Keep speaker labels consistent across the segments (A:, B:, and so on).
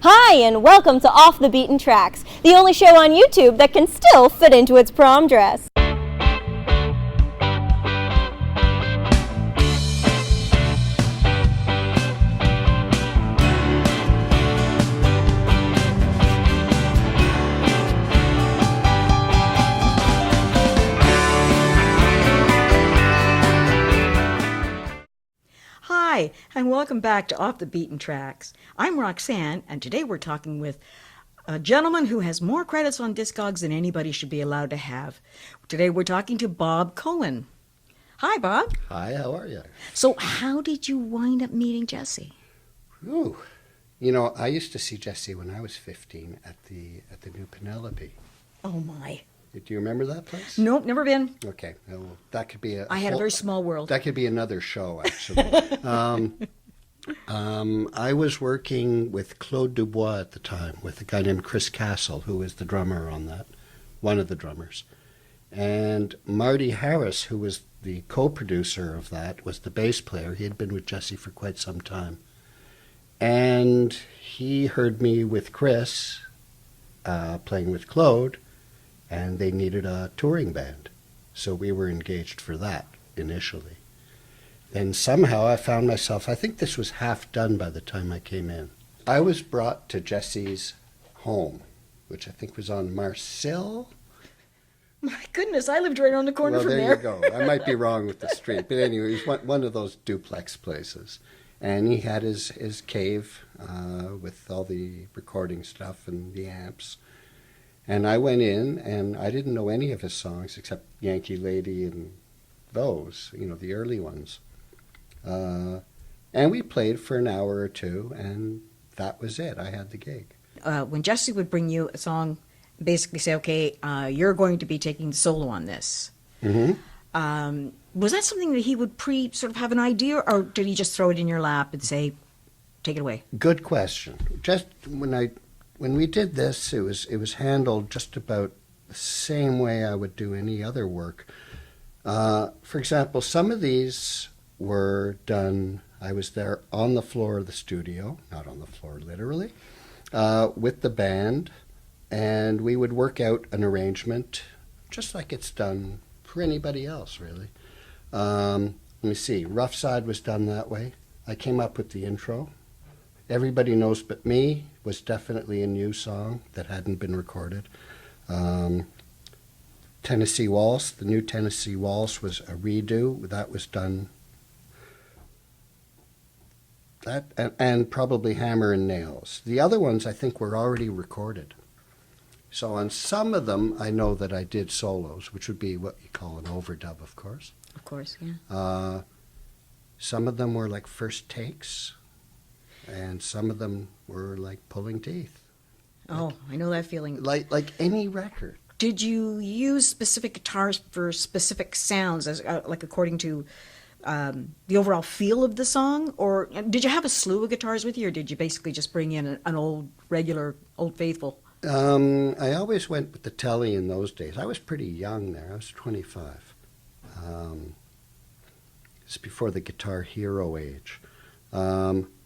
A: Hi, and welcome to Off the Beaten Tracks, the only show on YouTube that can still fit into its prom dress.
B: Hi, and welcome back to Off the Beaten Tracks. I'm Roxanne, and today we're talking with a gentleman who has more credits on Discogs than anybody should be allowed to have. Today we're talking to Bob Cohen. Hi, Bob.
C: Hi, how are you?
B: So how did you wind up meeting Jesse?
C: Ooh, you know, I used to see Jesse when I was 15 at the new Penelope.
B: Oh, my.
C: Do you remember that place?
B: Nope, never been.
C: Okay, well, that could be
B: I had a very small world.
C: That could be another show, actually. I was working with Claude Dubois at the time, with a guy named Chris Castle, who was the drummer on that, one of the drummers. And Marty Harris, who was the co-producer of that, was the bass player. He had been with Jesse for quite some time. And he heard me with Chris playing with Claude, and they needed a touring band. So we were engaged for that initially. Then somehow I found myself, I think this was half done by the time I came in. I was brought to Jesse's home, which I think was on Marcel.
B: My goodness, I lived right on the corner from there.
C: Well, there you go. I might be wrong with the street. But anyway, it was one of those duplex places. And he had his cave with all the recording stuff and the amps. And I went in, and I didn't know any of his songs except Yankee Lady and those, you know, the early ones. And we played for an hour or two, and that was it. I had the gig.
B: When Jesse would bring you a song, basically say, okay, you're going to be taking the solo on this.
C: Mm-hmm.
B: Was that something that he would sort of have an idea, or did he just throw it in your lap and say, take it away?
C: Good question. Just when we did this, it was handled just about the same way I would do any other work. For example, some of these were done, I was there on the floor of the studio, not on the floor literally, with the band, and we would work out an arrangement just like it's done for anybody else, really. Let me see, Rough Side was done that way. I came up with the intro. Everybody Knows But Me was definitely a new song that hadn't been recorded. Tennessee Waltz, the new Tennessee Waltz was a redo. That was done. That and probably Hammer and Nails. The other ones I think were already recorded. So on some of them, I know that I did solos, which would be what you call an overdub, of course.
B: Of course, yeah.
C: Some of them were like first takes. And some of them were like pulling teeth.
B: Oh, I know that feeling.
C: Like any record.
B: Did you use specific guitars for specific sounds, as like according to the overall feel of the song? Or did you have a slew of guitars with you, or did you basically just bring in an regular Old Faithful?
C: I always went with the Telly in those days. I was pretty young there. I was 25. It's before the Guitar Hero age.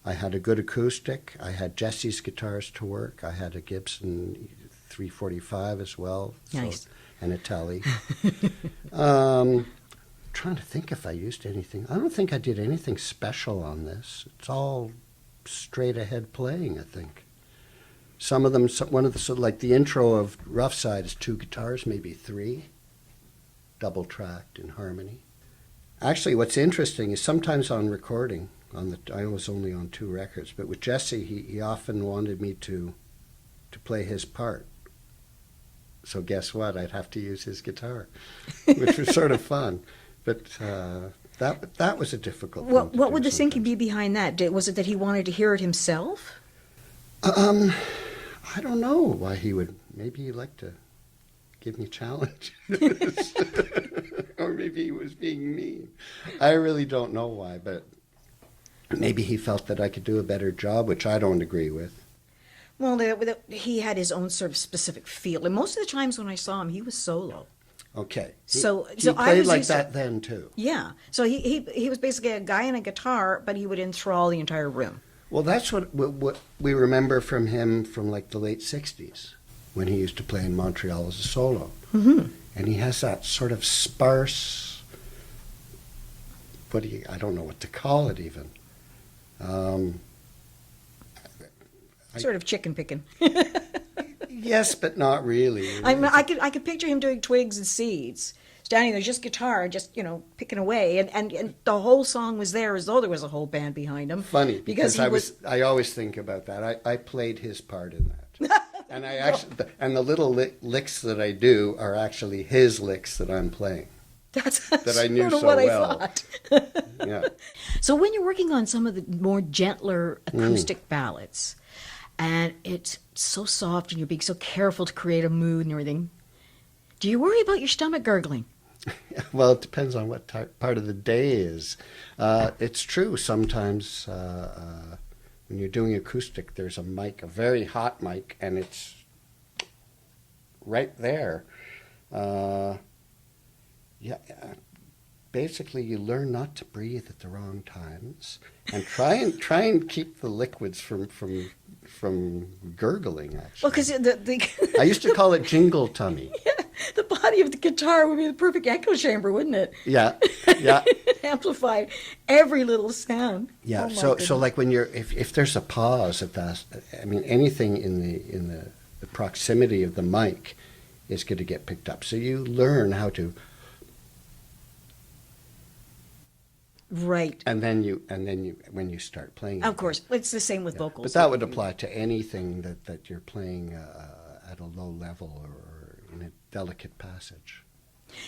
C: I had a good acoustic. I had Jesse's guitars to work. I had a Gibson 345 as well.
B: Nice.
C: So, and a Telly. Trying to think if I used anything. I don't think I did anything special on this. It's all straight ahead playing, I think. Some of them, like the intro of Rough Side is 2 guitars, maybe 3, double tracked in harmony. Actually, what's interesting is sometimes on recording, I was only on 2 records, but with Jesse, he often wanted me to play his part. So guess what? I'd have to use his guitar, which was sort of fun. But that was a difficult thing to do.
B: What would the thinking be behind that? Was it that he wanted to hear it himself?
C: I don't know why he would. Maybe he'd like to give me challenges. Or maybe he was being mean. I really don't know why, but maybe he felt that I could do a better job, which I don't agree with.
B: Well, he had his own sort of specific feel, and most of the times when I saw him, he was solo.
C: Okay.
B: So
C: he
B: I
C: played
B: was
C: like
B: used to,
C: that then too.
B: Yeah. So he was basically a guy and a guitar, but he would enthrall the entire room.
C: Well, that's what we remember from him from like the late 60s when he used to play in Montreal as a solo.
B: Mm-hmm.
C: And he has that sort of sparse, I don't know what to call it even.
B: Sort of chicken picking.
C: Yes, but not really.
B: I could picture him doing Twigs and Seeds, standing there, just guitar, just picking away, and the whole song was there as though there was a whole band behind him.
C: Funny because
B: he
C: I always think about that. I played his part in that, and I actually the little licks that I do are actually his licks that I'm playing.
B: That's
C: that I knew
B: sort of
C: so
B: what
C: well.
B: I thought.
C: Yeah.
B: So when you're working on some of the more gentler acoustic ballads, and it's so soft and you're being so careful to create a mood and everything, do you worry about your stomach gurgling?
C: Well, it depends on what part of the day is. It's true. Sometimes when you're doing acoustic, there's a mic, a very hot mic, and it's right there. Basically, you learn not to breathe at the wrong times, and try and keep the liquids from gurgling. Actually,
B: Well, because
C: I used to call it jingle tummy.
B: the body of the guitar would be the perfect echo chamber, wouldn't it?
C: Yeah, yeah.
B: It amplified every little sound.
C: Yeah.
B: Oh, my
C: So
B: goodness.
C: like when if there's a pause at that, I mean anything in the proximity of the mic is going to get picked up. So you learn how to.
B: Right.
C: And then you when you start playing.
B: Of course, it's the same with
C: Yeah.
B: vocals.
C: But that would apply to anything that you're playing at a low level or in a delicate passage.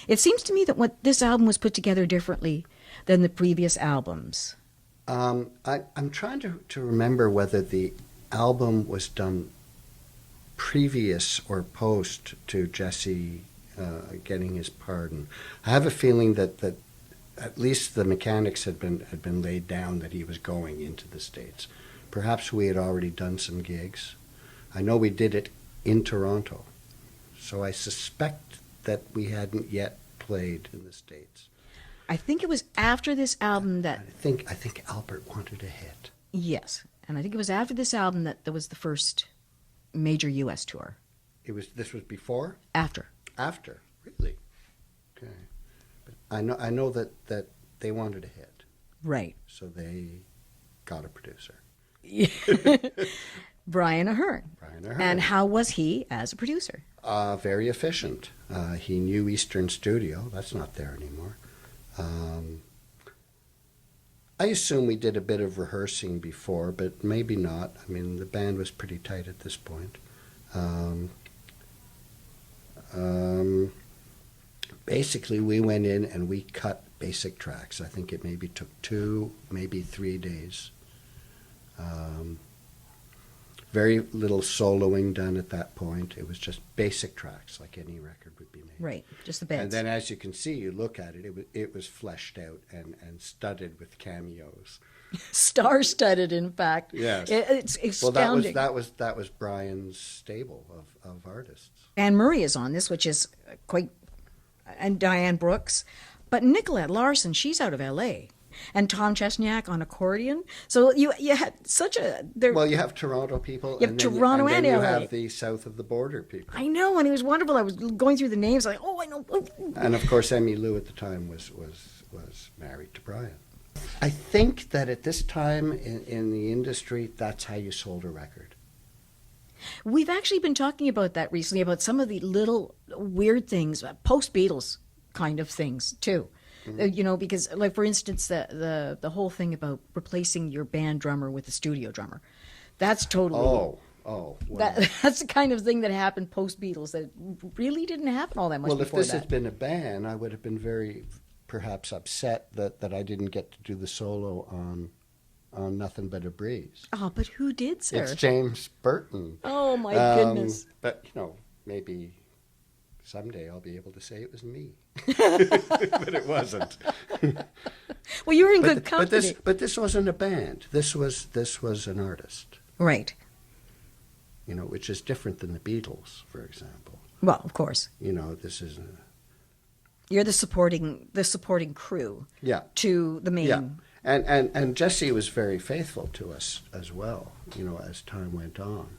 B: It seems to me that this album was put together differently than the previous albums.
C: I'm trying to remember whether the album was done previous or post to Jesse getting his pardon. I have a feeling that at least the mechanics had been laid down that he was going into the States. Perhaps we had already done some gigs. I know we did it in Toronto, so I suspect that we hadn't yet played in the States.
B: I think it was after this album that...
C: I think Albert wanted a hit.
B: Yes, and I think it was after this album that there was the first major U.S. tour.
C: This was before?
B: After.
C: After, really? Okay. But I know that they wanted a hit,
B: Right.
C: so they got a producer.
B: Brian Ahern.
C: Brian Ahern.
B: And how was he as a producer?
C: Very efficient. He knew Eastern Studio. That's not there anymore. I assume we did a bit of rehearsing before, but maybe not. I mean, the band was pretty tight at this point. Basically, we went in and we cut basic tracks. I think it maybe took 2, maybe 3 days. Very little soloing done at that point. It was just basic tracks, like any record would be made.
B: Right, just the beds.
C: And then, as you can see, you look at it, it was fleshed out and studded with cameos.
B: Star-studded, in fact.
C: Yes.
B: It's
C: Well,
B: astounding.
C: that was Brian's stable of artists.
B: Anne Murray is on this, which is quite... And Diane Brooks. But Nicolette Larson, she's out of L.A., and Tom Chesniak on accordion. So you had such a...
C: Well, you have Toronto people.
B: You have Toronto and
C: then you
B: LA.
C: have the south of the border people.
B: I know, and it was wonderful. I was going through the names, like, oh, I know.
C: And of course, Emmy Lou at the time was married to Brian. I think that at this time in the industry, that's how you sold a record.
B: We've actually been talking about that recently, about some of the little weird things, post-Beatles kind of things, too.
C: Mm-hmm.
B: Because, like, for instance, the whole thing about replacing your band drummer with a studio drummer. That's totally...
C: Oh. Well.
B: That's the kind of thing that happened post-Beatles that really didn't happen all that much
C: Well, if
B: before
C: this
B: that.
C: had been a band, I would have been very, perhaps, upset that I didn't get to do the solo on Nothing But a Breeze.
B: Oh, but who did, sir?
C: It's James Burton.
B: Oh, my goodness.
C: But, maybe someday I'll be able to say it was me. But it wasn't.
B: Well, you're in good company.
C: But this wasn't a band. This was an artist.
B: Right.
C: Which is different than the Beatles, for example.
B: Well, of course.
C: This is
B: You're the supporting crew.
C: Yeah.
B: To the main.
C: Yeah. And Jesse was very faithful to us as well, as time went on.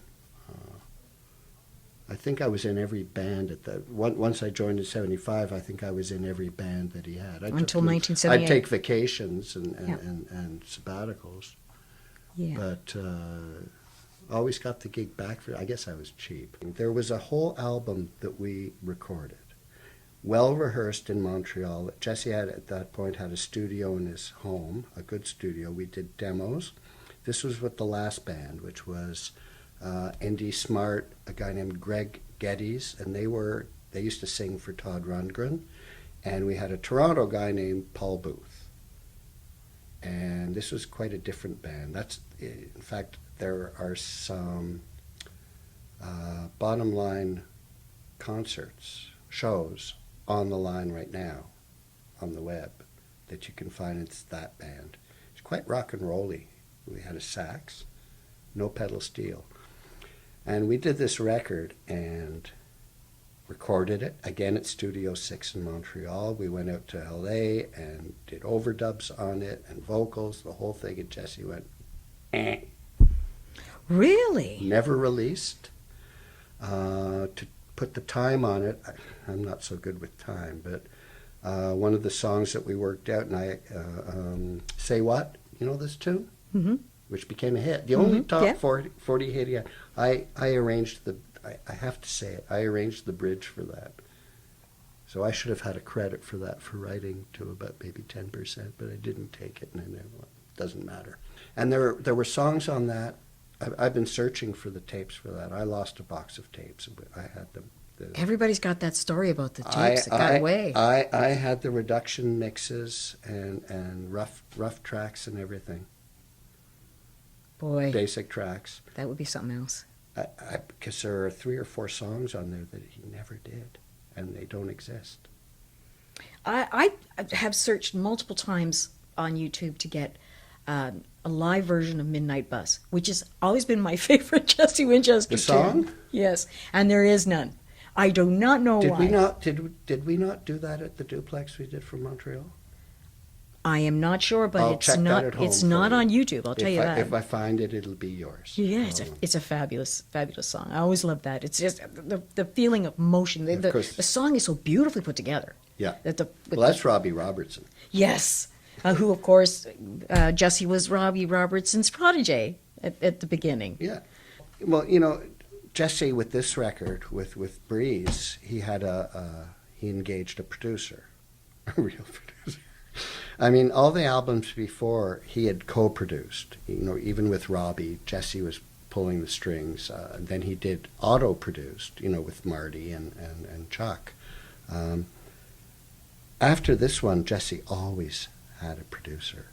C: I think I was in every band once I joined in 75, I think I was in every band that he had.
B: Until 1978.
C: I'd take vacations and sabbaticals.
B: Yeah.
C: But always got the gig back I guess I was cheap. There was a whole album that we recorded, well rehearsed in Montreal. Jesse at that point had a studio in his home, a good studio. We did demos. This was with the last band, which was Indy Smart, a guy named Greg Geddes, and they used to sing for Todd Rundgren. And we had a Toronto guy named Paul Booth. And this was quite a different band. In fact, there are some bottom line shows on the line right now on the web that you can find. It's that band. It's quite rock and rolly. We had a sax, no pedal steel. And we did this record and recorded it, again at Studio 6 in Montreal. We went out to LA and did overdubs on it and vocals, the whole thing, and Jesse went, eh.
B: Really?
C: Never released. To put the time on it, I'm not so good with time, but one of the songs that we worked out, and I, Say What, you know this tune?
B: Mm-hmm.
C: Which became a hit. The only top
B: yeah.
C: 40 hit he had. I arranged I have to say it, I arranged the bridge for that. So I should have had a credit for that, for writing to about maybe 10%, but I didn't take it, and it doesn't matter. And there were songs on that. I've been searching for the tapes for that. I lost a box of tapes. I had them.
B: Everybody's got that story about the tapes that got away.
C: I had the reduction mixes and rough tracks and everything.
B: Boy.
C: Basic tracks.
B: That would be something else.
C: Because there are 3 or 4 songs on there that he never did, and they don't exist.
B: I have searched multiple times on YouTube to get a live version of Midnight Bus, which has always been my favorite Jesse Winchester
C: The song?
B: tune. Yes, and there is none. I do not know why.
C: Did we not do that at the duplex we did from Montreal?
B: I am not sure, but
C: I'll
B: it's
C: check
B: not.
C: that at home
B: It's not
C: for you.
B: on YouTube. I'll tell you that.
C: If I find it, it'll be yours.
B: Yeah, it's a fabulous song. I always love that. It's just the feeling of motion. The song is so beautifully put together.
C: Yeah.
B: Well,
C: that's Robbie Robertson.
B: Yes, who of course Jesse was Robbie Robertson's protege at the beginning.
C: Yeah. Well, Jesse with this record with Breeze, he engaged a producer, a real producer. I mean, all the albums before he had co-produced. Even with Robbie, Jesse was pulling the strings. And then he did auto-produced, with Marty and Chuck. After this one, Jesse always had a producer,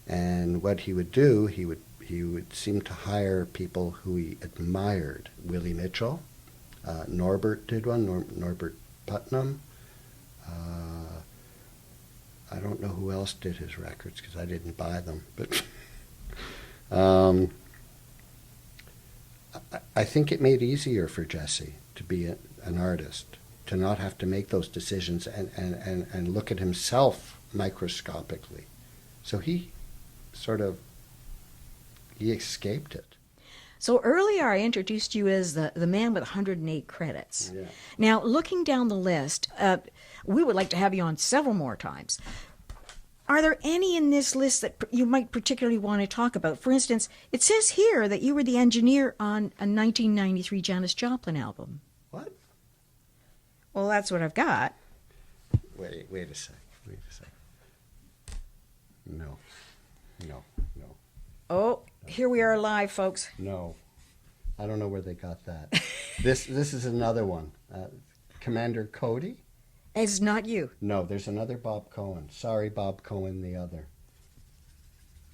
C: and what he would do, he would seem to hire people who he admired. Willie Mitchell, Norbert did one. Norbert Putnam. I don't know who else did his records because I didn't buy them, but I think it made it easier for Jesse to be an artist, to not have to make those decisions and look at himself microscopically. So he escaped it.
B: So earlier I introduced you as the man with 108 credits.
C: Yeah.
B: Now, looking down the list, we would like to have you on several more times. Are there any in this list that you might particularly want to talk about? For instance, it says here that you were the engineer on a 1993 Janis Joplin album.
C: What?
B: Well, that's what I've got.
C: Wait a sec. No.
B: Oh, here we are live, folks.
C: No. I don't know where they got that. This is another one. Commander Cody?
B: It's not you.
C: No, there's another Bob Cohen. Sorry, Bob Cohen, the other.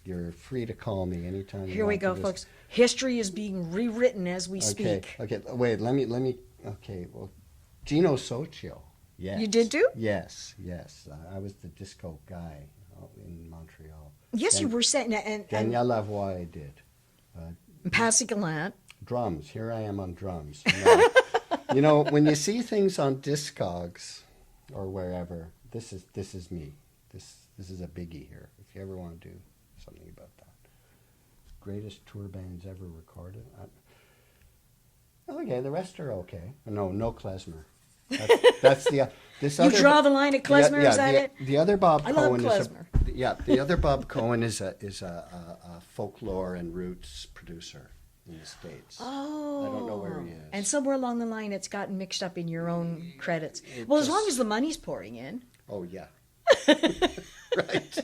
C: You're free to call me anytime you want.
B: Here we go, folks. History is being rewritten as we speak.
C: Okay, wait, let me, okay, well, Gino Socio. Yes.
B: You did too?
C: Yes. I was the disco guy in Montreal.
B: Yes, you were saying, and
C: Danielle Lavoie did.
B: Passy Gallant.
C: Drums. Here I am on drums. When you see things on Discogs or wherever, this is me. This is a biggie here. If you ever want to do something about that. Greatest tour bands ever recorded. Okay, the rest are okay. No klezmer. That's the this
B: You
C: other.
B: draw the line at klezmer, is that it?
C: The other Bob
B: I love
C: Cohen
B: klezmer.
C: the other Bob Cohen is a folklore and roots producer in the States.
B: Oh.
C: I don't know where he is.
B: And somewhere along the line, it's gotten mixed up in your own credits.
C: It
B: Well, as long
C: just-
B: as the money's pouring in.
C: Oh yeah. Right.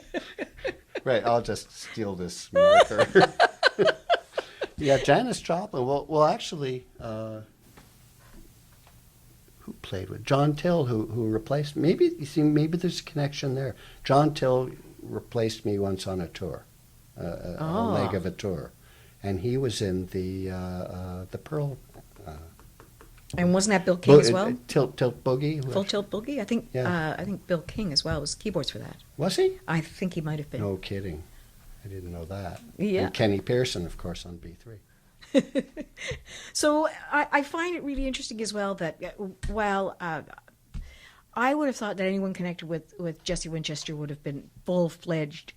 C: Right. I'll just steal this marker. Yeah, Janis Joplin. Well, actually, who played with John Till? Who replaced? Maybe maybe there's a connection there. John Till replaced me once on a tour, a leg of a tour, and he was in the Pearl.
B: And wasn't that Bill King as well?
C: Tilt Boogie.
B: Full Tilt Boogie? I think
C: Yeah.
B: I think Bill King as well was keyboards for that.
C: Was he?
B: I think he might have been.
C: No kidding. I didn't know that.
B: Yeah.
C: And Kenny Pearson, of course, on B3.
B: So I find it really interesting as well that while I would have thought that anyone connected with Jesse Winchester would have been full-fledged,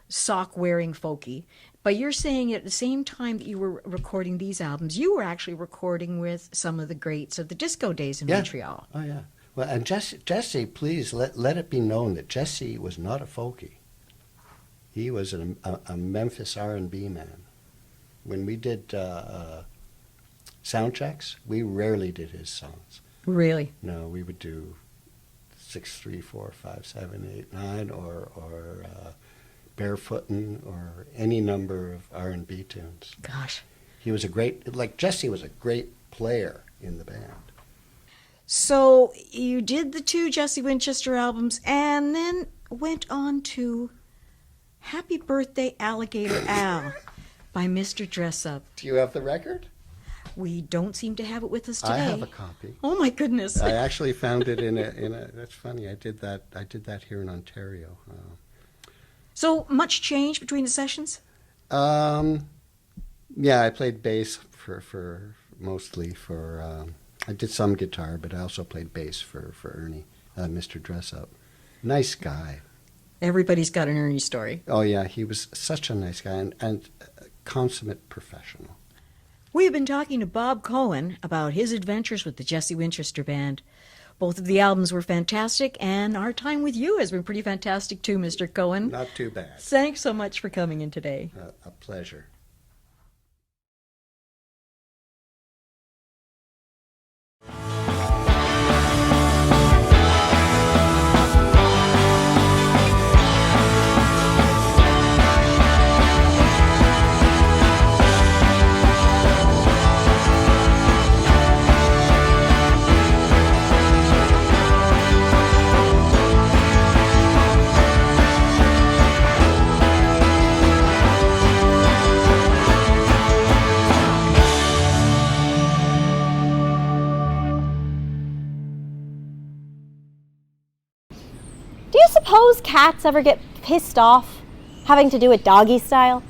B: sock-wearing folky. But you're saying at the same time that you were recording these albums, you were actually recording with some of the greats of the disco days in Montreal.
C: Oh, yeah. Well, and Jesse, please let it be known that Jesse was not a folkie. He was a Memphis R&B man. When we did sound checks, we rarely did his songs.
B: Really?
C: No, we would do 6, 3, 4, 5, 7, 8, 9, or Barefootin', or any number of R&B tunes.
B: Gosh.
C: He was Jesse was a great player in the band.
B: So you did the 2 Jesse Winchester albums and then went on to Happy Birthday Alligator Al by Mr. Dressup.
C: Do you have the record?
B: We don't seem to have it with us today.
C: I have a copy.
B: Oh my goodness.
C: I actually found it in a. That's funny. I did that here in Ontario.
B: So much change between the sessions?
C: Yeah, I played bass for mostly for. I did some guitar, but I also played bass for Ernie, Mr. Dressup. Nice guy.
B: Everybody's got an Ernie story.
C: Oh yeah, he was such a nice guy and a consummate professional.
B: We have been talking to Bob Cohen about his adventures with the Jesse Winchester Band. Both of the albums were fantastic, and our time with you has been pretty fantastic too, Mr. Cohen.
C: Not too bad.
B: Thanks so much for coming in today.
C: A pleasure.
A: Do you suppose cats ever get pissed off having to do it doggy style?